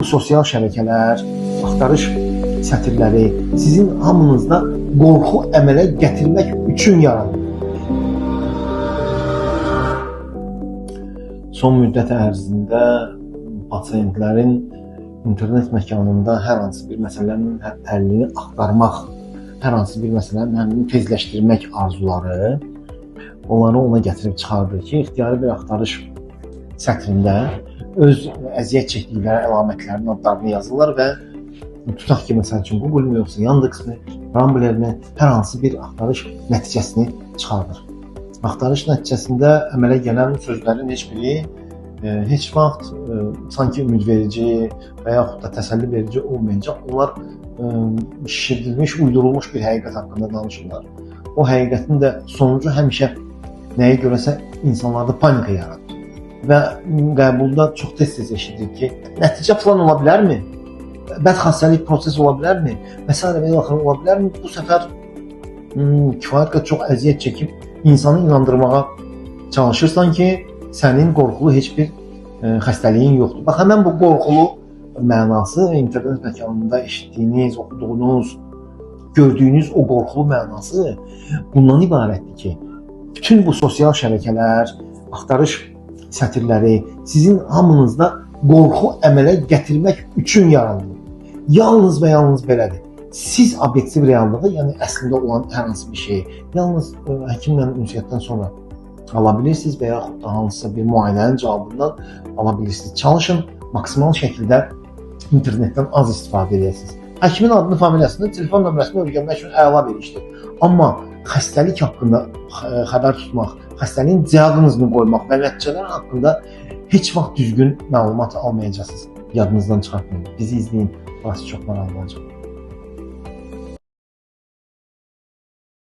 sosial şəbəkələr, axtarış sətirləri sizin hamınızda qorxu əmələ gətirmək üçün yaranır. Son müddət ərzində pasientlərin internet məkanında hər hansı bir məsələnin həllini axtarmaq, hər hansı bir məsələnin həllini tezləşdirmək arzuları onları ona gətirib çıxardır ki, ixtiyari bir axtarış sətrində öz əziyyət çəkdikləri əlamətlərin adlarını yazırlar və tutaq ki, məsəl üçün Google-mu yoxsa Yandex-mi, Rambler-mi hər hansı bir axtarış nəticəsini çıxardır. Axtarış nəticəsində əmələ gələn sözlərin heç biri heç vaxt sanki ümidverici və yaxud da təsəlli verici olmayacaq. Onlar şişirdilmiş, uydurulmuş bir həqiqət haqqında danışırlar. O həqiqətin də sonucu həmişə nəyə görəsə insanlarda panika yaradır. Və qəbulda çox tez-tez eşidir ki, nəticə falan ola bilərmi? Bədxassəlik proses ola bilərmi? Və s. və yaxın ola bilərmi? Bu səfər kifayət qədər çox əziyyət çəkib insanı inandırmağa çalışırsan ki, sənin qorxulu heç bir xəstəliyin yoxdur. Bax, həmən bu qorxulu mənası internet məkanında eşitdiyiniz, oxuduğunuz, gördüyünüz o qorxulu mənası bundan ibarətdir ki, bütün bu sosial şəbəkələr, axtarış sətirləri sizin hamınızda qorxu əmələ gətirmək üçün yaranır. Yalnız və yalnız belədir. Siz obyektiv reallığı, yəni əslində olan hər hansı bir şeyi yalnız həkimlə ünsiyyətdən sonra ala bilirsiniz və yaxud da hansısa bir müayinənin cavabından ala bilirsiniz. Çalışın maksimal şəkildə internetdən az istifadə edəsiniz. Həkimin adını, familiyasını, telefon nömrəsini öyrənmək üçün əla bir işdir. Amma xəstəlik haqqında xəbər tutmaq, xəstəliyin diaqnozunu qoymaq və nəticələr haqqında heç vaxt düzgün məlumat almayacaqsınız. Yadınızdan çıxartmayın. Bizi izləyin. Burası çox maraqlı olacaq.